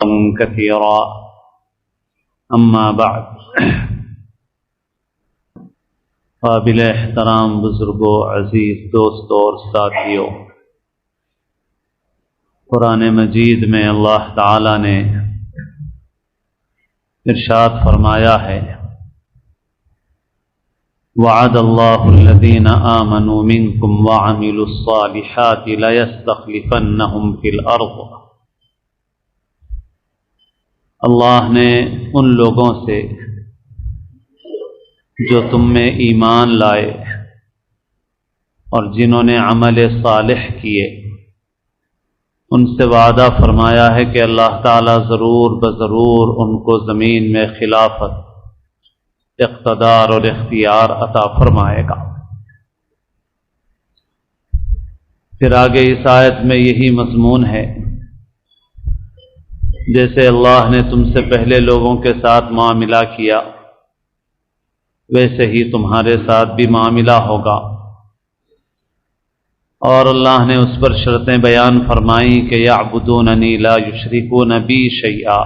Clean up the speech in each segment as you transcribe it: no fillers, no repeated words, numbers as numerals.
كثيرا اما بعد قابل احترام بزرگوں، عزیز دوستوں اور ساتھیوں، قرآن مجید میں اللہ تعالی نے ارشاد فرمایا ہے وعد اللہ الذین آمنوا منکم وعملوا الصالحات لیستخلفنہم فی الارض۔ اللہ نے ان لوگوں سے جو تم میں ایمان لائے اور جنہوں نے عمل صالح کیے، ان سے وعدہ فرمایا ہے کہ اللہ تعالیٰ ضرور بضرور ان کو زمین میں خلافت، اقتدار اور اختیار عطا فرمائے گا۔ پھر آگے اس آیت میں یہی مضمون ہے، جیسے اللہ نے تم سے پہلے لوگوں کے ساتھ معاملہ کیا ویسے ہی تمہارے ساتھ بھی معاملہ ہوگا، اور اللہ نے اس پر شرطیں بیان فرمائیں کہ یعبدوننی لا یشرکون بی شیئا،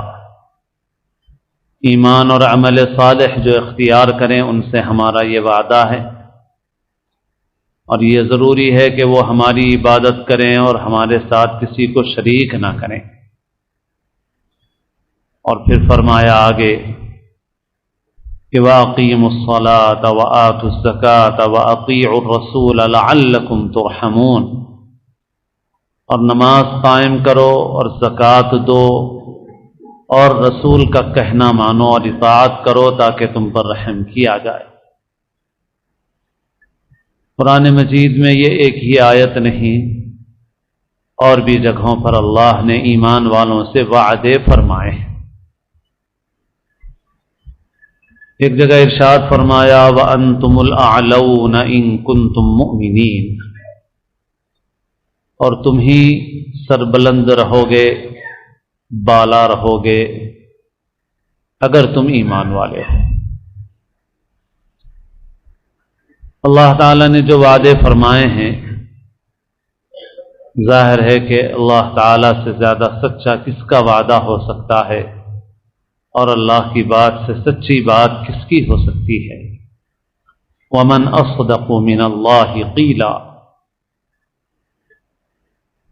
ایمان اور عمل صالح جو اختیار کریں ان سے ہمارا یہ وعدہ ہے، اور یہ ضروری ہے کہ وہ ہماری عبادت کریں اور ہمارے ساتھ کسی کو شریک نہ کریں۔ اور پھر فرمایا آگے کہ وَأَقِیمُوا الصَّلَاةَ وَآتُوا الزَّکَاةَ وَأَطِیعُوا الرَّسُولَ لَعَلَّکُمْ تُرْحَمُونَ، اور نماز قائم کرو اور زکوٰۃ دو اور رسول کا کہنا مانو اور اطاعت کرو تاکہ تم پر رحم کیا جائے۔ قرآن مجید میں یہ ایک ہی آیت نہیں، اور بھی جگہوں پر اللہ نے ایمان والوں سے وعدے فرمائے ہیں۔ ایک جگہ ارشاد فرمایا وَأَنْتُمُ الْأَعْلَوْنَ إِن كُنتُم مُؤْمِنِينَ، اور تم ہی سربلند رہو گے، بالا رہو گے اگر تم ایمان والے ہو۔ اللہ تعالی نے جو وعدے فرمائے ہیں، ظاہر ہے کہ اللہ تعالی سے زیادہ سچا کس کا وعدہ ہو سکتا ہے، اور اللہ کی بات سے سچی بات کس کی ہو سکتی ہے۔ وَمَنْ أَصْدَقُ مِنَ اللَّهِ قِيلًا،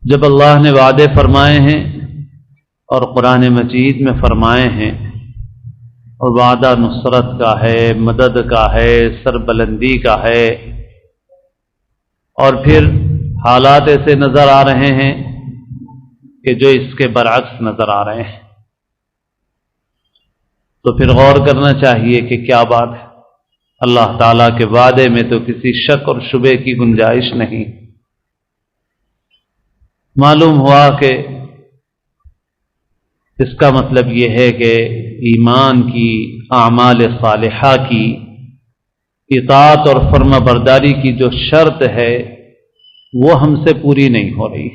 جب اللہ نے وعدے فرمائے ہیں اور قرآن مجید میں فرمائے ہیں، اور وعدہ نصرت کا ہے، مدد کا ہے، سربلندی کا ہے، اور پھر حالات ایسے نظر آ رہے ہیں کہ جو اس کے برعکس نظر آ رہے ہیں، تو پھر غور کرنا چاہیے کہ کیا بات ہے۔ اللہ تعالیٰ کے وعدے میں تو کسی شک اور شبے کی گنجائش نہیں۔ معلوم ہوا کہ اس کا مطلب یہ ہے کہ ایمان کی، اعمال صالحہ کی، اطاعت اور فرما برداری کی جو شرط ہے وہ ہم سے پوری نہیں ہو رہی۔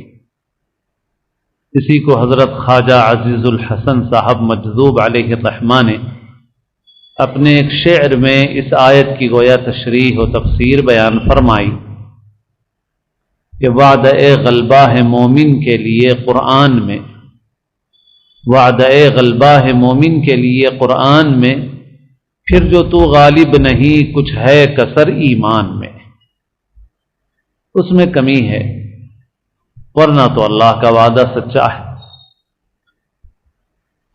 اسی کو حضرت خواجہ عزیز الحسن صاحب مجذوب علیہ الرحمہ نے اپنے ایک شعر میں اس آیت کی گویا تشریح و تفسیر بیان فرمائی کہ وعدہ غلبہ ہے مومن کے لیے قرآن میں، وعدہ غلبہ ہے مومن کے لیے قرآن میں، پھر جو تو غالب نہیں کچھ ہے کسر ایمان میں، اس میں کمی ہے، ورنہ تو اللہ کا وعدہ سچا ہے۔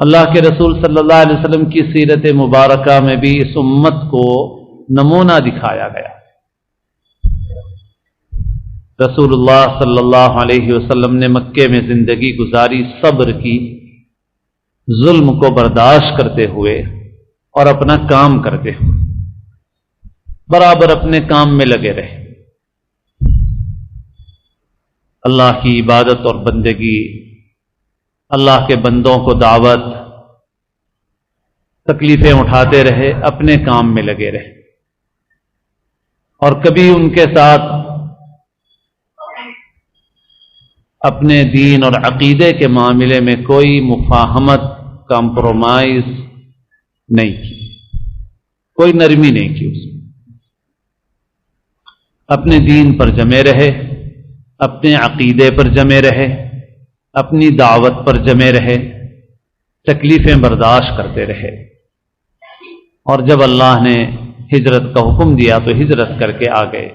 اللہ کے رسول صلی اللہ علیہ وسلم کی سیرت مبارکہ میں بھی اس امت کو نمونہ دکھایا گیا۔ رسول اللہ صلی اللہ علیہ وسلم نے مکے میں زندگی گزاری، صبر کی، ظلم کو برداشت کرتے ہوئے اور اپنا کام کرتے ہوئے، برابر اپنے کام میں لگے رہے۔ اللہ کی عبادت اور بندگی، اللہ کے بندوں کو دعوت، تکلیفیں اٹھاتے رہے، اپنے کام میں لگے رہے، اور کبھی ان کے ساتھ اپنے دین اور عقیدے کے معاملے میں کوئی مفاہمت، کمپرومائز نہیں کی، کوئی نرمی نہیں کی اس میں۔ اپنے دین پر جمے رہے، اپنے عقیدے پر جمے رہے، اپنی دعوت پر جمے رہے، تکلیفیں برداشت کرتے رہے، اور جب اللہ نے ہجرت کا حکم دیا تو ہجرت کر کے آ گئے۔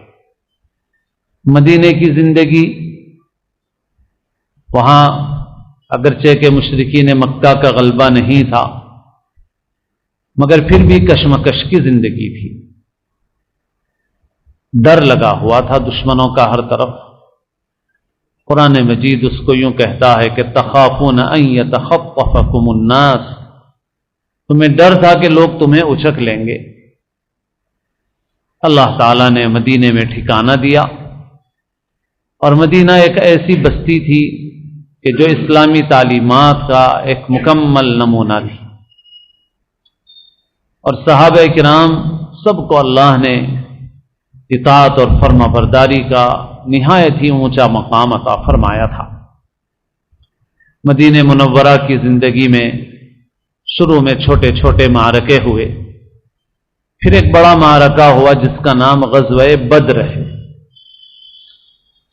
مدینے کی زندگی، وہاں اگرچہ کہ مشرکین مکہ کا غلبہ نہیں تھا، مگر پھر بھی کشمکش کی زندگی تھی، ڈر لگا ہوا تھا دشمنوں کا ہر طرف۔ قرآن مجید اس کو یوں کہتا ہے کہ تخافون ان یتخطفکم الناس، تمہیں ڈر تھا کہ لوگ تمہیں اچک لیں گے۔ اللہ تعالیٰ نے مدینے میں ٹھکانہ دیا، اور مدینہ ایک ایسی بستی تھی کہ جو اسلامی تعلیمات کا ایک مکمل نمونہ تھی، اور صحابہ کرام سب کو اللہ نے اطاعت اور فرما برداری کا نہایت ہی اونچا مقام عطا فرمایا تھا۔ مدینہ منورہ کی زندگی میں شروع میں چھوٹے چھوٹے معرکے ہوئے، پھر ایک بڑا معرکہ ہوا جس کا نام غزوہ بدر ہے۔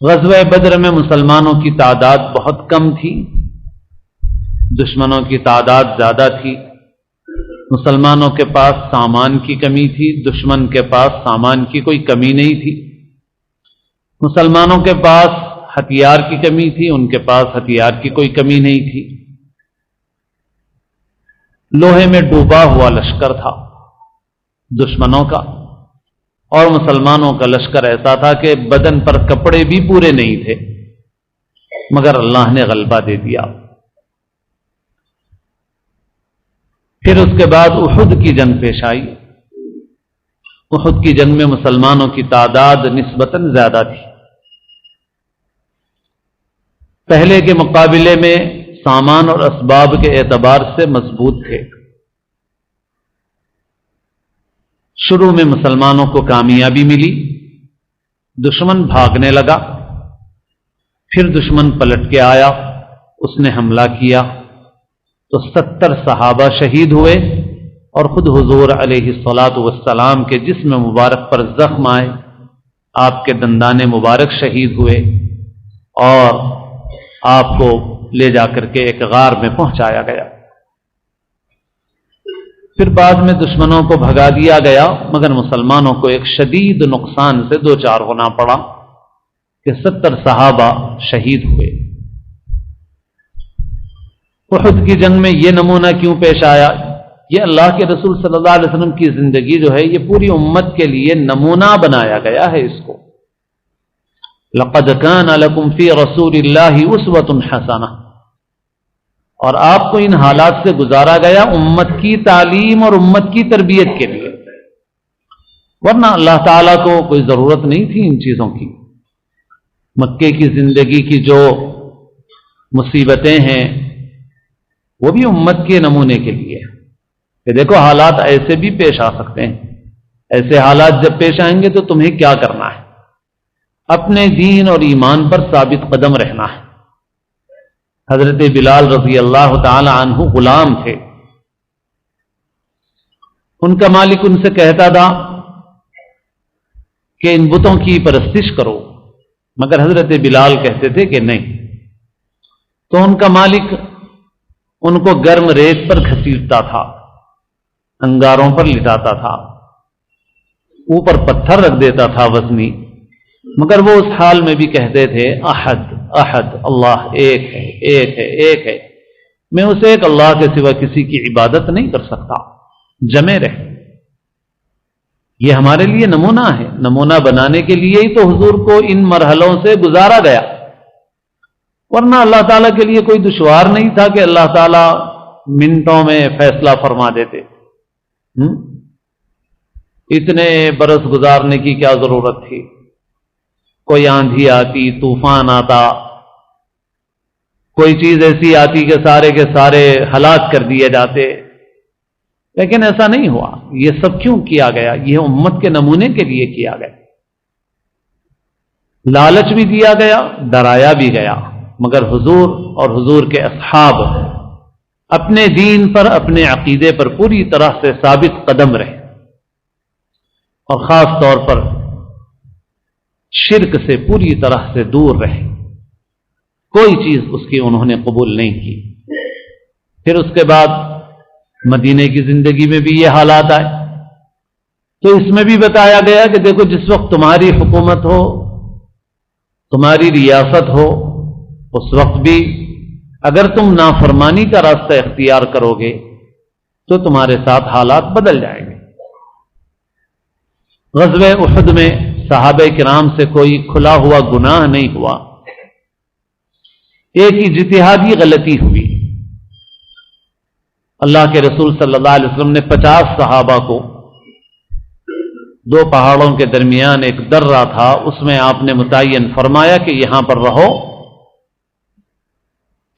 غزوہ بدر میں مسلمانوں کی تعداد بہت کم تھی، دشمنوں کی تعداد زیادہ تھی۔ مسلمانوں کے پاس سامان کی کمی تھی، دشمن کے پاس سامان کی کوئی کمی نہیں تھی۔ مسلمانوں کے پاس ہتھیار کی کمی تھی، ان کے پاس ہتھیار کی کوئی کمی نہیں تھی۔ لوہے میں ڈوبا ہوا لشکر تھا دشمنوں کا، اور مسلمانوں کا لشکر ایسا تھا کہ بدن پر کپڑے بھی پورے نہیں تھے، مگر اللہ نے غلبہ دے دیا۔ پھر اس کے بعد احد کی جنگ پیش آئی۔ احد کی جنگ میں مسلمانوں کی تعداد نسبتاً زیادہ تھی، پہلے کے مقابلے میں سامان اور اسباب کے اعتبار سے مضبوط تھے۔ شروع میں مسلمانوں کو کامیابی ملی، دشمن بھاگنے لگا، پھر دشمن پلٹ کے آیا، اس نے حملہ کیا تو 70 صحابہ شہید ہوئے، اور خود حضور علیہ الصلاۃ والسلام کے جسم مبارک پر زخم آئے، آپ کے دندان مبارک شہید ہوئے، اور آپ کو لے جا کر کے ایک غار میں پہنچایا گیا۔ پھر بعد میں دشمنوں کو بھگا دیا گیا، مگر مسلمانوں کو ایک شدید نقصان سے دوچار ہونا پڑا کہ 70 صحابہ شہید ہوئے۔ احد کی جنگ میں یہ نمونہ کیوں پیش آیا؟ یہ اللہ کے رسول صلی اللہ علیہ وسلم کی زندگی جو ہے، یہ پوری امت کے لیے نمونہ بنایا گیا ہے اس کو۔ لَقَدْ كَانَ لَكُمْ فِي رَسُولِ اللَّهِ أُسْوَةٌ حَسَنَةٌ، اور آپ کو ان حالات سے گزارا گیا امت کی تعلیم اور امت کی تربیت کے لیے، ورنہ اللہ تعالیٰ کو کوئی ضرورت نہیں تھی ان چیزوں کی۔ مکے کی زندگی کی جو مصیبتیں ہیں وہ بھی امت کے نمونے کے لیے، کہ دیکھو حالات ایسے بھی پیش آ سکتے ہیں، ایسے حالات جب پیش آئیں گے تو تمہیں کیا کرنا ہے، اپنے دین اور ایمان پر ثابت قدم رہنا ہے۔ حضرت بلال رضی اللہ تعالی عنہ غلام تھے، ان کا مالک ان سے کہتا تھا کہ ان بتوں کی پرستش کرو، مگر حضرت بلال کہتے تھے کہ نہیں۔ تو ان کا مالک ان کو گرم ریت پر گھسیٹتا تھا، انگاروں پر لٹاتا تھا، اوپر پتھر رکھ دیتا تھا وزنی، مگر وہ اس حال میں بھی کہتے تھے احد احد، اللہ ایک ہے ایک ہے ایک ہے، میں اس ایک اللہ کے سوا کسی کی عبادت نہیں کر سکتا، جمے رہے۔ یہ ہمارے لیے نمونہ ہے، نمونہ بنانے کے لیے ہی تو حضور کو ان مرحلوں سے گزارا گیا، ورنہ اللہ تعالیٰ کے لیے کوئی دشوار نہیں تھا کہ اللہ تعالیٰ منٹوں میں فیصلہ فرما دیتے۔ اتنے برس گزارنے کی کیا ضرورت تھی؟ کوئی آندھی آتی، طوفان آتا، کوئی چیز ایسی آتی کہ سارے کے سارے ہلاک کر دیے جاتے، لیکن ایسا نہیں ہوا۔ یہ سب کیوں کیا گیا؟ یہ امت کے نمونے کے لیے کیا گیا۔ لالچ بھی دیا گیا، ڈرایا بھی گیا، مگر حضور اور حضور کے اصحاب اپنے دین پر، اپنے عقیدے پر پوری طرح سے ثابت قدم رہے، اور خاص طور پر شرک سے پوری طرح سے دور رہے، کوئی چیز اس کی انہوں نے قبول نہیں کی۔ پھر اس کے بعد مدینے کی زندگی میں بھی یہ حالات آئے. تو اس میں بھی بتایا گیا کہ دیکھو جس وقت تمہاری حکومت ہو، تمہاری ریاست ہو، اس وقت بھی اگر تم نافرمانی کا راستہ اختیار کرو گے تو تمہارے ساتھ حالات بدل جائیں گے. غزوہ احد میں صحابہ کرام سے کوئی کھلا ہوا گناہ نہیں ہوا، ایک اجتہادی غلطی ہوئی. اللہ کے رسول صلی اللہ علیہ وسلم نے 50 صحابہ کو، 2 پہاڑوں کے درمیان ایک درہ تھا، اس میں آپ نے متعین فرمایا کہ یہاں پر رہو.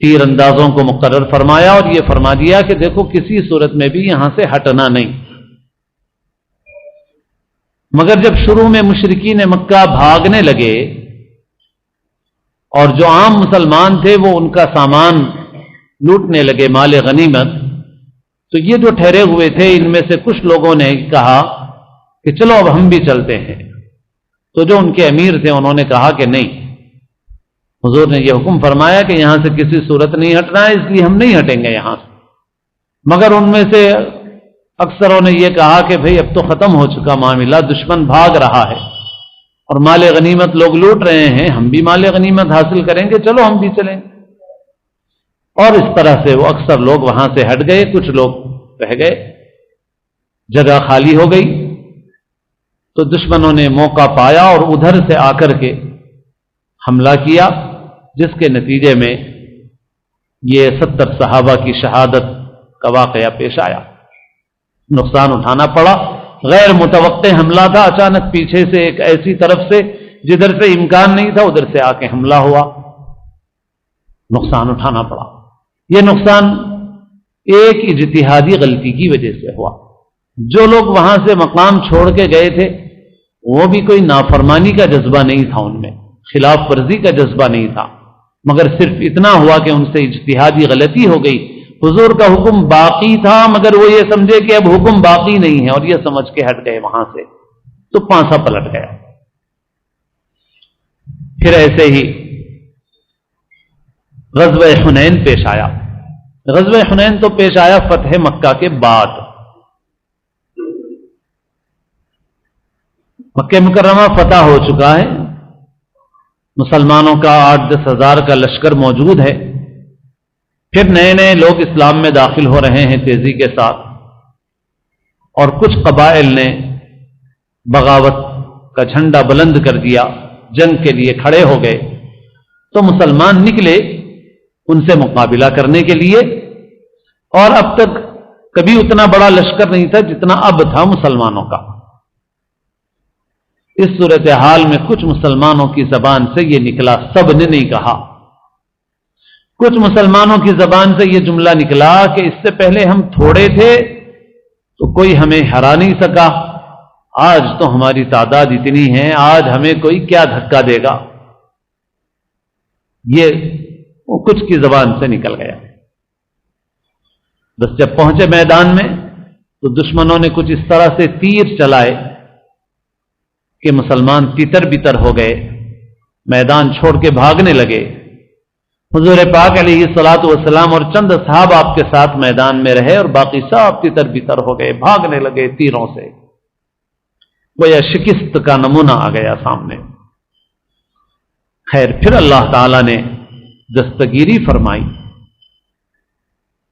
تیر اندازوں کو مقرر فرمایا اور یہ فرما دیا کہ دیکھو کسی صورت میں بھی یہاں سے ہٹنا نہیں. مگر جب شروع میں مشرکین مکہ بھاگنے لگے اور جو عام مسلمان تھے وہ ان کا سامان لوٹنے لگے، مال غنیمت، تو یہ جو ٹھہرے ہوئے تھے ان میں سے کچھ لوگوں نے کہا کہ چلو اب ہم بھی چلتے ہیں. تو جو ان کے امیر تھے انہوں نے کہا کہ نہیں، حضور نے یہ حکم فرمایا کہ یہاں سے کسی صورت نہیں ہٹنا ہے، اس لیے ہم نہیں ہٹیں گے یہاں سے. مگر ان میں سے اکثروں نے یہ کہا کہ بھئی اب تو ختم ہو چکا معاملہ، دشمن بھاگ رہا ہے اور مال غنیمت لوگ لوٹ رہے ہیں، ہم بھی مال غنیمت حاصل کریں گے، چلو ہم بھی چلیں. اور اس طرح سے وہ اکثر لوگ وہاں سے ہٹ گئے، کچھ لوگ رہ گئے، جگہ خالی ہو گئی. تو دشمنوں نے موقع پایا اور ادھر سے آ کر کے حملہ کیا، جس کے نتیجے میں یہ 70 صحابہ کی شہادت کا واقعہ پیش آیا. نقصان اٹھانا پڑا، غیر متوقع حملہ تھا، اچانک پیچھے سے ایک ایسی طرف سے جدھر سے امکان نہیں تھا ادھر سے آ کے حملہ ہوا، نقصان اٹھانا پڑا. یہ نقصان ایک اجتہادی غلطی کی وجہ سے ہوا. جو لوگ وہاں سے مقام چھوڑ کے گئے تھے وہ بھی کوئی نافرمانی کا جذبہ نہیں تھا، ان میں خلاف ورزی کا جذبہ نہیں تھا، مگر صرف اتنا ہوا کہ ان سے اجتہادی غلطی ہو گئی. حضور کا حکم باقی تھا مگر وہ یہ سمجھے کہ اب حکم باقی نہیں ہے اور یہ سمجھ کے ہٹ گئے وہاں سے، تو پانسا پلٹ گیا. پھر ایسے ہی غزوہ حنین پیش آیا. غزوہ حنین تو پیش آیا فتح مکہ کے بعد. مکہ مکرمہ فتح ہو چکا ہے، مسلمانوں کا 8-10 ہزار کا لشکر موجود ہے. پھر نئے نئے لوگ اسلام میں داخل ہو رہے ہیں تیزی کے ساتھ، اور کچھ قبائل نے بغاوت کا جھنڈا بلند کر دیا، جنگ کے لیے کھڑے ہو گئے. تو مسلمان نکلے ان سے مقابلہ کرنے کے لیے، اور اب تک کبھی اتنا بڑا لشکر نہیں تھا جتنا اب تھا مسلمانوں کا. اس صورتحال میں کچھ مسلمانوں کی زبان سے یہ نکلا، سب نے نہیں کہا، کچھ مسلمانوں کی زبان سے یہ جملہ نکلا کہ اس سے پہلے ہم تھوڑے تھے تو کوئی ہمیں ہرا نہیں سکا، آج تو ہماری تعداد اتنی ہے، آج ہمیں کوئی کیا دھکا دے گا. یہ وہ کچھ کی زبان سے نکل گیا. بس جب پہنچے میدان میں تو دشمنوں نے کچھ اس طرح سے تیر چلائے کہ مسلمان تتر بتر ہو گئے، میدان چھوڑ کے بھاگنے لگے. حضور پاک علیہ الصلوۃ والسلام اور چند اصحاب آپ کے ساتھ میدان میں رہے اور باقی سب تتر بتر ہو گئے، بھاگنے لگے تیروں سے. گویا شکست کا نمونہ آ گیا سامنے. خیر پھر اللہ تعالی نے دستگیری فرمائی،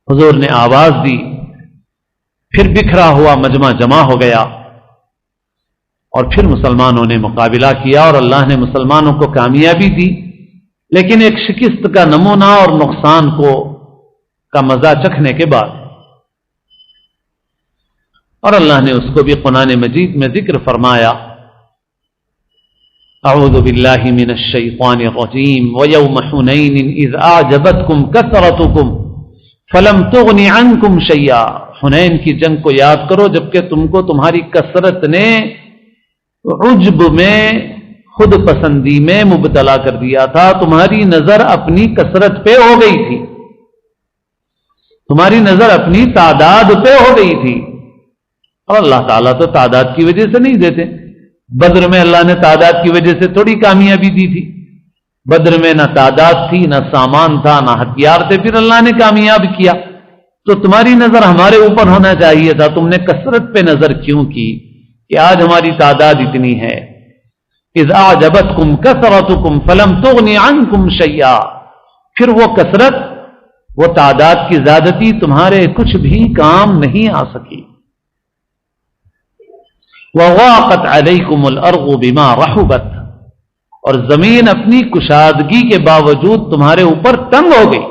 حضور نے آواز دی، پھر بکھرا ہوا مجمع جمع ہو گیا اور پھر مسلمانوں نے مقابلہ کیا اور اللہ نے مسلمانوں کو کامیابی دی. لیکن ایک شکست کا نمونہ اور نقصان کا مزہ چکھنے کے بعد، اور اللہ نے اس کو بھی قرآن مجید میں ذکر فرمایا. اعوذ باللہ من الشیطان الرجیم ویوم حنین اذ اعجبتکم کثرتکم فلم تغن عنکم شیئا. حنین کی جنگ کو یاد کرو جبکہ تم کو تمہاری کثرت نے عجب میں، خود پسندی میں مبتلا کر دیا تھا. تمہاری نظر اپنی کثرت پہ ہو گئی تھی، تمہاری نظر اپنی تعداد پہ ہو گئی تھی. اور اللہ تعالیٰ تو تعداد کی وجہ سے نہیں دیتے. بدر میں اللہ نے تعداد کی وجہ سے تھوڑی کامیابی دی تھی. بدر میں نہ تعداد تھی، نہ سامان تھا، نہ ہتھیار تھے، پھر اللہ نے کامیاب کیا. تو تمہاری نظر ہمارے اوپر ہونا چاہیے تھا، تم نے کثرت پہ نظر کیوں کی کہ آج ہماری تعداد اتنی ہے؟ اذ اعجبتکم کثرتکم فلم تغن عنکم شیئا، پھر وہ کثرت، وہ تعداد کی زیادتی تمہارے کچھ بھی کام نہیں آ سکی۔ وضاقت علیکم الارض بما رحبت، اور زمین اپنی کشادگی کے باوجود تمہارے اوپر تنگ ہو گئی۔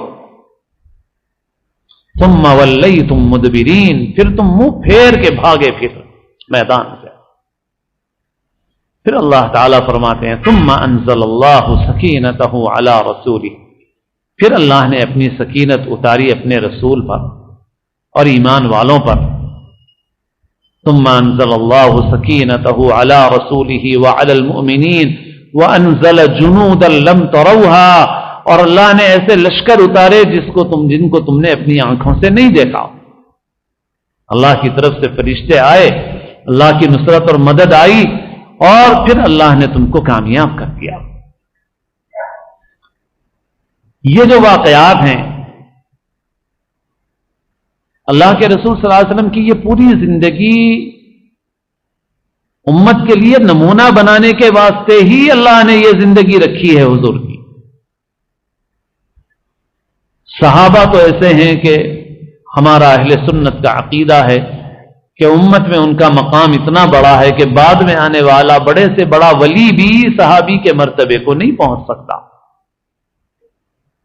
ثم ولیتم مدبرین، پھر تم منہ پھیر کے بھاگے پھر میدان سے۔ پھر اللہ تعالیٰ فرماتے ہیں ثم انزل اللہ سکینتہ علی رسولہ، پھر اللہ نے اپنی سکینت اتاری اپنے رسول پر اور ایمان والوں پر۔ ثم انزل اللہ سکینتہ علی رسولہ وعلی المؤمنین وانزل جنودا لم تروها، اور اللہ نے ایسے لشکر اتارے جن کو تم نے اپنی آنکھوں سے نہیں دیکھا۔ اللہ کی طرف سے فرشتے آئے، اللہ کی نصرت اور مدد آئی، اور پھر اللہ نے تم کو کامیاب کر دیا۔ یہ جو واقعات ہیں اللہ کے رسول صلی اللہ علیہ وسلم کی، یہ پوری زندگی امت کے لیے نمونہ بنانے کے واسطے ہی اللہ نے یہ زندگی رکھی ہے حضور کی۔ صحابہ تو ایسے ہیں کہ ہمارا اہل سنت کا عقیدہ ہے کہ امت میں ان کا مقام اتنا بڑا ہے کہ بعد میں آنے والا بڑے سے بڑا ولی بھی صحابی کے مرتبے کو نہیں پہنچ سکتا۔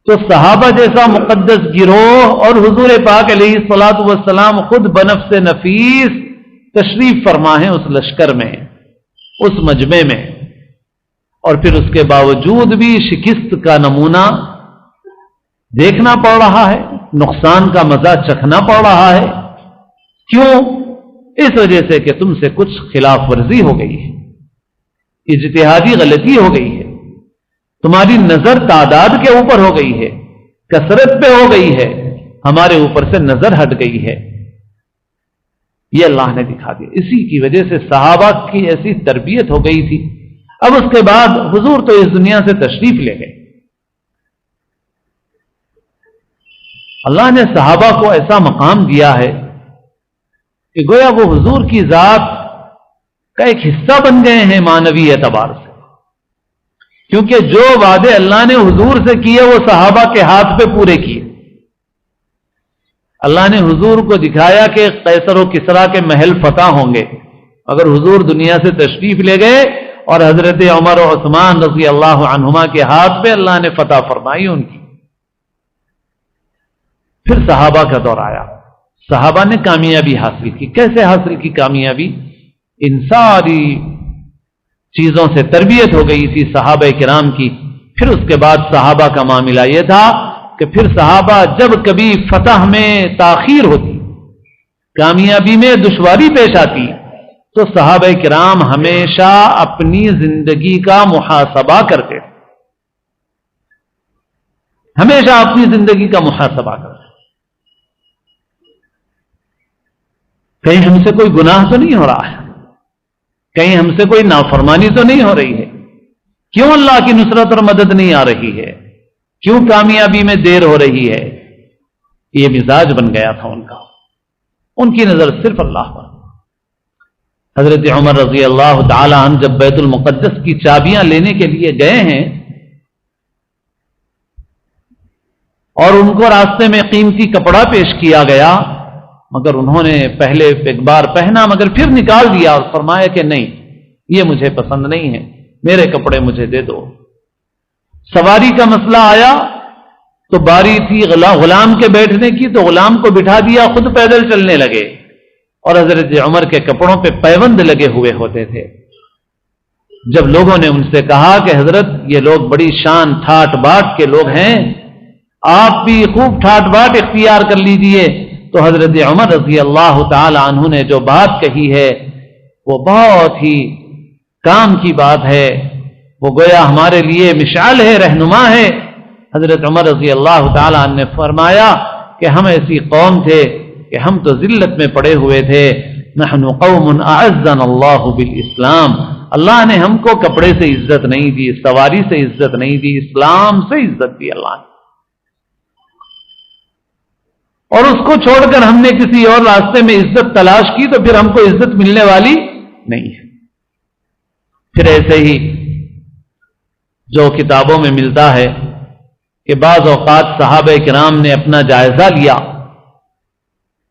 تو صحابہ جیسا مقدس گروہ اور حضور پاک علیہ الصلوۃ والسلام خود بنفس نفیس تشریف فرما ہے اس لشکر میں، اس مجمع میں، اور پھر اس کے باوجود بھی شکست کا نمونہ دیکھنا پڑ رہا ہے، نقصان کا مزہ چکھنا پڑ رہا ہے۔ کیوں؟ اس وجہ سے کہ تم سے کچھ خلاف ورزی ہو گئی ہے، اجتہادی غلطی ہو گئی ہے، تمہاری نظر تعداد کے اوپر ہو گئی ہے، کثرت پہ ہو گئی ہے، ہمارے اوپر سے نظر ہٹ گئی ہے۔ یہ اللہ نے دکھا دیا۔ اسی کی وجہ سے صحابہ کی ایسی تربیت ہو گئی تھی۔ اب اس کے بعد حضور تو اس دنیا سے تشریف لے گئے، اللہ نے صحابہ کو ایسا مقام دیا ہے کہ گویا وہ حضور کی ذات کا ایک حصہ بن گئے ہیں معنوی اعتبار سے، کیونکہ جو وعدے اللہ نے حضور سے کیے وہ صحابہ کے ہاتھ پہ پورے کیے۔ اللہ نے حضور کو دکھایا کہ قیصر و کسریٰ کے محل فتح ہوں گے، اگر حضور دنیا سے تشریف لے گئے اور حضرت عمر و عثمان رضی اللہ عنہما کے ہاتھ پہ اللہ نے فتح فرمائی ان کی۔ پھر صحابہ کا دور آیا، صحابہ نے کامیابی حاصل کی۔ کیسے حاصل کی کامیابی؟ ان ساری چیزوں سے تربیت ہو گئی تھی صحابہ کرام کی۔ پھر اس کے بعد صحابہ کا معاملہ یہ تھا کہ پھر صحابہ جب کبھی فتح میں تاخیر ہوتی، کامیابی میں دشواری پیش آتی، تو صحابہ کرام ہمیشہ اپنی زندگی کا محاسبہ کرتے، ہمیشہ اپنی زندگی کا محاسبہ کرتے۔ کہیں ہم سے کوئی گناہ تو نہیں ہو رہا ہے، کہیں ہم سے کوئی نافرمانی تو نہیں ہو رہی ہے، کیوں اللہ کی نصرت اور مدد نہیں آ رہی ہے، کیوں کامیابی میں دیر ہو رہی ہے؟ یہ مزاج بن گیا تھا ان کا، ان کی نظر صرف اللہ پر۔ حضرت عمر رضی اللہ تعالی عنہ جب بیت المقدس کی چابیاں لینے کے لیے گئے ہیں اور ان کو راستے میں قیمتی کپڑا پیش کیا گیا، مگر انہوں نے پہلے ایک بار پہنا مگر پھر نکال دیا اور فرمایا کہ نہیں، یہ مجھے پسند نہیں ہے، میرے کپڑے مجھے دے دو۔ سواری کا مسئلہ آیا تو باری تھی غلام کے بیٹھنے کی، تو غلام کو بٹھا دیا، خود پیدل چلنے لگے، اور حضرت عمر کے کپڑوں پہ پیوند لگے ہوئے ہوتے تھے۔ جب لوگوں نے ان سے کہا کہ حضرت یہ لوگ بڑی شان ٹھاٹ باٹ کے لوگ ہیں، آپ بھی خوب ٹھاٹ باٹ اختیار کر لیجئے، تو حضرت عمر رضی اللہ تعالی عنہ نے جو بات کہی ہے وہ بہت ہی کام کی بات ہے، وہ گویا ہمارے لیے مشعل ہے، رہنما ہے۔ حضرت عمر رضی اللہ تعالی عنہ نے فرمایا کہ ہم ایسی قوم تھے کہ ہم تو ذلت میں پڑے ہوئے تھے، نحن قوم اعزنا اللہ بالاسلام، اللہ نے ہم کو کپڑے سے عزت نہیں دی، سواری سے عزت نہیں دی، اسلام سے عزت دی اللہ نے۔ اور اس کو چھوڑ کر ہم نے کسی اور راستے میں عزت تلاش کی تو پھر ہم کو عزت ملنے والی نہیں ہے۔ پھر ایسے ہی جو کتابوں میں ملتا ہے کہ بعض اوقات صحابہ کرام نے اپنا جائزہ لیا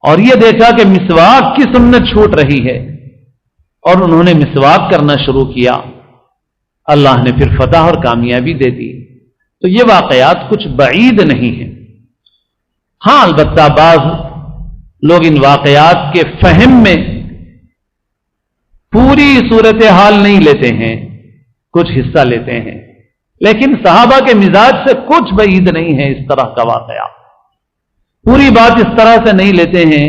اور یہ دیکھا کہ مسواک کی سنت چھوٹ رہی ہے اور انہوں نے مسواک کرنا شروع کیا، اللہ نے پھر فتح اور کامیابی دے دی۔ تو یہ واقعات کچھ بعید نہیں ہیں۔ ہاں البتہ بعض لوگ ان واقعات کے فہم میں پوری صورتحال نہیں لیتے ہیں، کچھ حصہ لیتے ہیں، لیکن صحابہ کے مزاج سے کچھ بعید نہیں ہے اس طرح کا واقعہ۔ پوری بات اس طرح سے نہیں لیتے ہیں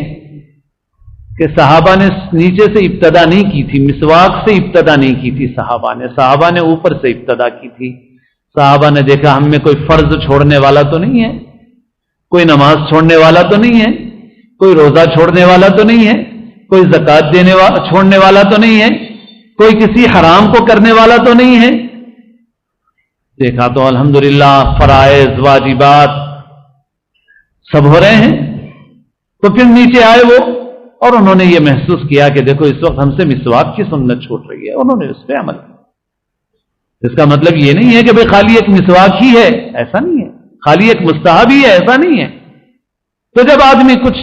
کہ صحابہ نے نیچے سے ابتدا نہیں کی تھی، مسواک سے ابتدا نہیں کی تھی صحابہ نے اوپر سے ابتدا کی تھی۔ صحابہ نے دیکھا ہم میں کوئی فرض چھوڑنے والا تو نہیں ہے، کوئی نماز چھوڑنے والا تو نہیں ہے، کوئی روزہ چھوڑنے والا تو نہیں ہے، کوئی زکات چھوڑنے والا تو نہیں ہے، کوئی کسی حرام کو کرنے والا تو نہیں ہے۔ دیکھا تو الحمدللہ فرائض واجبات سب ہو رہے ہیں۔ تو پھر نیچے آئے وہ اور انہوں نے یہ محسوس کیا کہ دیکھو اس وقت ہم سے مسواک کی سنت چھوٹ رہی ہے، انہوں نے اس پہ عمل کیا۔ اس کا مطلب یہ نہیں ہے کہ بھئی خالی ایک مسواک ہی ہے، ایسا نہیں ہے، خالی ایک مستحب ہی ہے، ایسا نہیں ہے۔ تو جب آدمی کچھ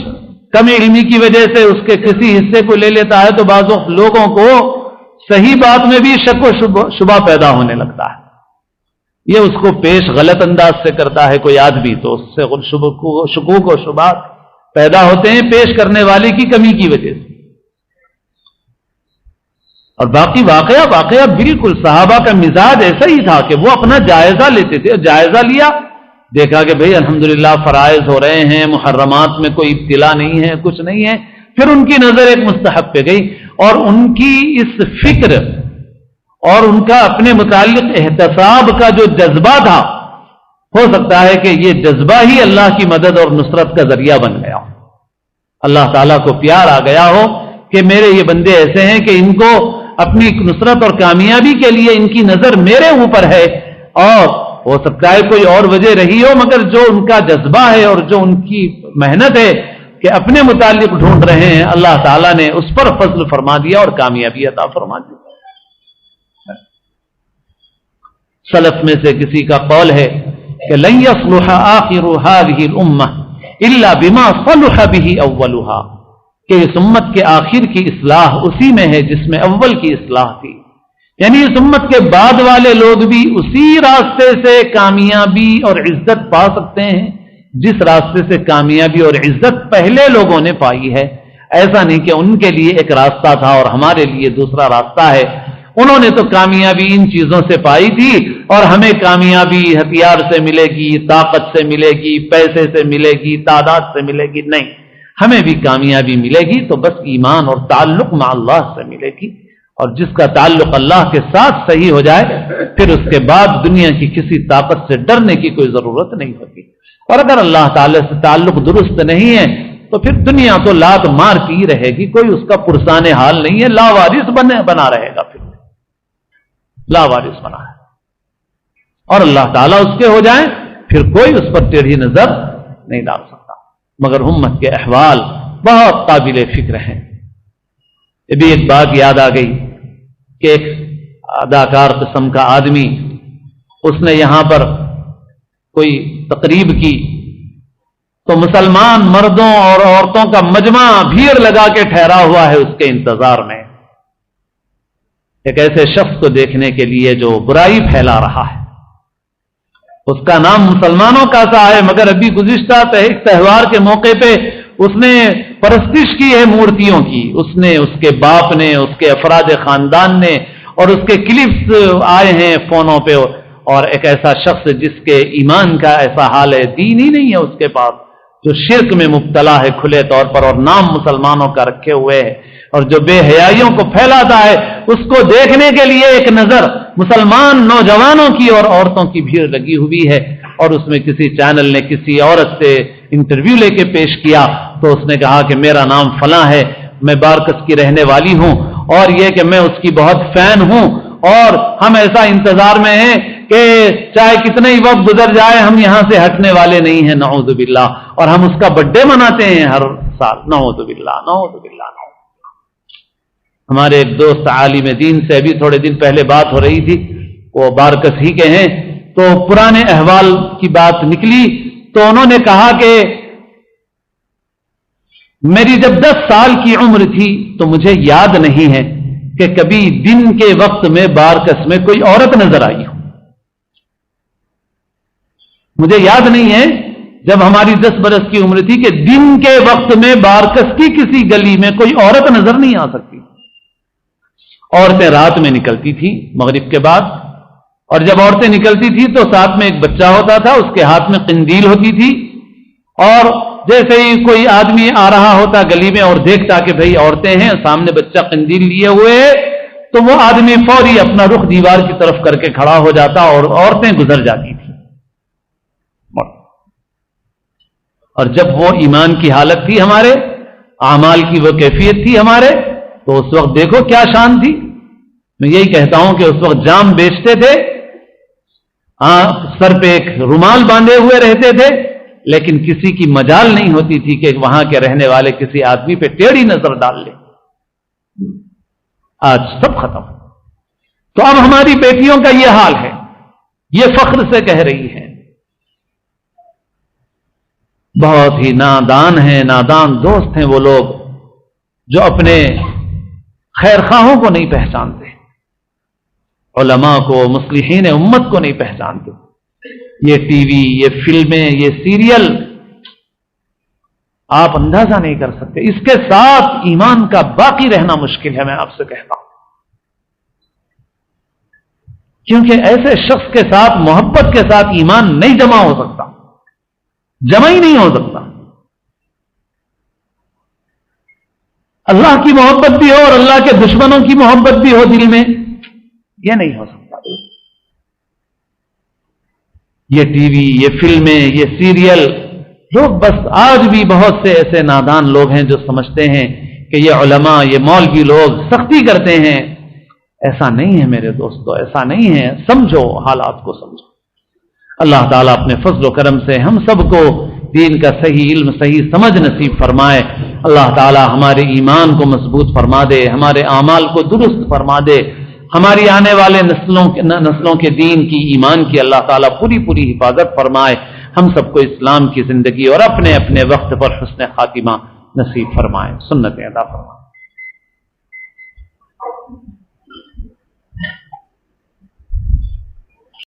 کم علمی کی وجہ سے اس کے کسی حصے کو لے لیتا ہے تو بعض لوگوں کو صحیح بات میں بھی شک و شبہ پیدا ہونے لگتا ہے۔ یہ اس کو پیش غلط انداز سے کرتا ہے کوئی آدمی تو اس سے شکوک و شبہات پیدا ہوتے ہیں پیش کرنے والے کی کمی کی وجہ سے۔ اور باقی واقعہ بالکل صحابہ کا مزاج ایسا ہی تھا کہ وہ اپنا جائزہ لیتے تھے، جائزہ لیا، دیکھا کہ بھئی الحمدللہ فرائض ہو رہے ہیں، محرمات میں کوئی ابتلا نہیں ہے، کچھ نہیں ہے۔ پھر ان کی نظر ایک مستحب پہ گئی اور ان کی اس فکر اور ان کا اپنے متعلق احتساب کا جو جذبہ تھا، ہو سکتا ہے کہ یہ جذبہ ہی اللہ کی مدد اور نصرت کا ذریعہ بن گیا ہو۔ اللہ تعالیٰ کو پیار آ گیا ہو کہ میرے یہ بندے ایسے ہیں کہ ان کو اپنی نصرت اور کامیابی کے لیے ان کی نظر میرے اوپر ہے، اور ہو سکتا ہے کوئی اور وجہ رہی ہو، مگر جو ان کا جذبہ ہے اور جو ان کی محنت ہے کہ اپنے متعلق ڈھونڈ رہے ہیں، اللہ تعالیٰ نے اس پر فضل فرما دیا اور کامیابی عطا فرما دی۔ سلف میں سے کسی کا قول ہے کہ لن يصلح آخر هذه الامه الا بما صلح به اولها، کہ اس امت کے آخر کی اصلاح اسی میں ہے جس میں اول کی اصلاح تھی، یعنی اس امت کے بعد والے لوگ بھی اسی راستے سے کامیابی اور عزت پا سکتے ہیں جس راستے سے کامیابی اور عزت پہلے لوگوں نے پائی ہے۔ ایسا نہیں کہ ان کے لیے ایک راستہ تھا اور ہمارے لیے دوسرا راستہ ہے۔ انہوں نے تو کامیابی ان چیزوں سے پائی تھی اور ہمیں کامیابی ہتھیار سے ملے گی، طاقت سے ملے گی، پیسے سے ملے گی، تعداد سے ملے گی، نہیں، ہمیں بھی کامیابی ملے گی تو بس ایمان اور تعلق مع اللہ سے ملے گی، اور جس کا تعلق اللہ کے ساتھ صحیح ہو جائے پھر اس کے بعد دنیا کی کسی طاقت سے ڈرنے کی کوئی ضرورت نہیں ہوتی۔ اور اگر اللہ تعالی سے تعلق درست نہیں ہے تو پھر دنیا تو لات مارتی ہی رہے گی، کوئی اس کا پرسان حال نہیں ہے، لاوارث بنا رہے گا، پھر لاوارث بنا ہے، اور اللہ تعالیٰ اس کے ہو جائیں پھر کوئی اس پر ٹیڑھی نظر نہیں ڈال سکتا۔ مگر امت کے احوال بہت قابل فکر ہیں۔ یہ بھی ایک بات یاد آ گئی کہ ایک اداکار قسم کا آدمی، اس نے یہاں پر کوئی تقریب کی تو مسلمان مردوں اور عورتوں کا مجمع بھیڑ لگا کے ٹھہرا ہوا ہے اس کے انتظار میں، ایک ایسے شخص کو دیکھنے کے لیے جو برائی پھیلا رہا ہے۔ اس کا نام مسلمانوں کا سا ہے، مگر ابھی گزشتہ ایک تہوار کے موقع پہ اس نے پرستش کی ہے مورتیوں کی، اس نے، اس کے باپ نے، اس کے افراد خاندان نے، اور اس کے کلپس آئے ہیں فونوں پہ، اور ایک ایسا شخص جس کے ایمان کا ایسا حال ہے، دین ہی نہیں ہے اس کے پاس، جو شرک میں مبتلا ہے کھلے طور پر اور نام مسلمانوں کا رکھے ہوئے ہے، اور جو بے حیائیوں کو پھیلاتا ہے، اس کو دیکھنے کے لیے ایک نظر مسلمان نوجوانوں کی اور عورتوں کی بھیڑ لگی ہوئی ہے۔ اور اس میں کسی چینل نے کسی عورت سے انٹرویو لے کے پیش کیا تو اس نے کہا کہ میرا نام فلاں ہے، میں بارکس کی رہنے والی ہوں، اور یہ کہ میں اس کی بہت فین ہوں، اور ہم ایسا انتظار میں ہیں کہ چاہے کتنے ہی وقت گزر جائے ہم یہاں سے ہٹنے والے نہیں ہیں، نعوذ باللہ۔ اور ہم اس کا برتھ ڈے مناتے ہیں ہر سال. نعوذ باللہ نعوذ باللہ. ہمارے ایک دوست عالم دین سے ابھی تھوڑے دن پہلے بات ہو رہی تھی، وہ بارکس ہی کے ہیں، تو پرانے احوال کی بات نکلی تو انہوں نے کہا کہ میری جب 10 سال کی عمر تھی تو مجھے یاد نہیں ہے کہ کبھی دن کے وقت میں بارکس میں کوئی عورت نظر آئی ہو. مجھے یاد نہیں ہے جب ہماری 10 برس کی عمر تھی کہ دن کے وقت میں بارکس کی کسی گلی میں کوئی عورت نظر نہیں آ سکتی. عورتیں رات میں نکلتی تھی مغرب کے بعد، اور جب عورتیں نکلتی تھی تو ساتھ میں ایک بچہ ہوتا تھا، اس کے ہاتھ میں قندیل ہوتی تھی، اور جیسے ہی کوئی آدمی آ رہا ہوتا گلی میں اور دیکھتا کہ بھئی عورتیں ہیں، سامنے بچہ قندیل لیے ہوئے ہے، تو وہ آدمی فوری اپنا رخ دیوار کی طرف کر کے کھڑا ہو جاتا اور عورتیں گزر جاتی تھی. اور جب وہ ایمان کی حالت تھی، ہمارے اعمال کی وہ کیفیت تھی ہمارے، تو اس وقت دیکھو کیا شان تھی. میں یہی کہتا ہوں کہ اس وقت جام بیچتے تھے، سر پہ ایک رومال باندھے ہوئے رہتے تھے، لیکن کسی کی مجال نہیں ہوتی تھی کہ وہاں کے رہنے والے کسی آدمی پہ ٹیڑھی نظر ڈال لے. آج سب ختم. تو اب ہماری بیٹیوں کا یہ حال ہے، یہ فخر سے کہہ رہی ہیں. بہت ہی نادان ہیں، نادان دوست ہیں وہ لوگ جو اپنے خیر خواہوں کو نہیں پہچانتے، علماء کو، مصلحین امت کو نہیں پہچانتے. یہ ٹی وی، یہ فلمیں، یہ سیریل، آپ اندازہ نہیں کر سکتے. اس کے ساتھ ایمان کا باقی رہنا مشکل ہے، میں آپ سے کہتا ہوں. کیونکہ ایسے شخص کے ساتھ محبت کے ساتھ ایمان نہیں جمع ہو سکتا، جمع ہی نہیں ہو سکتا. اللہ کی محبت بھی ہو اور اللہ کے دشمنوں کی محبت بھی ہو دل میں، یہ نہیں ہو سکتا. یہ ٹی وی، یہ فلمیں، یہ سیریل، لوگ بس آج بھی بہت سے ایسے نادان لوگ ہیں جو سمجھتے ہیں کہ یہ علماء، یہ مولوی لوگ سختی کرتے ہیں. ایسا نہیں ہے میرے دوستو، ایسا نہیں ہے. سمجھو، حالات کو سمجھو. اللہ تعالیٰ اپنے فضل و کرم سے ہم سب کو دین کا صحیح علم، صحیح سمجھ نصیب فرمائے. اللہ تعالیٰ ہمارے ایمان کو مضبوط فرما دے، ہمارے اعمال کو درست فرما دے، ہماری آنے والے نسلوں کے دین کی، ایمان کی اللہ تعالیٰ پوری پوری حفاظت فرمائے. ہم سب کو اسلام کی زندگی اور اپنے اپنے وقت پر حسن خاتمہ نصیب فرمائے، سنتیں عطا فرمائے.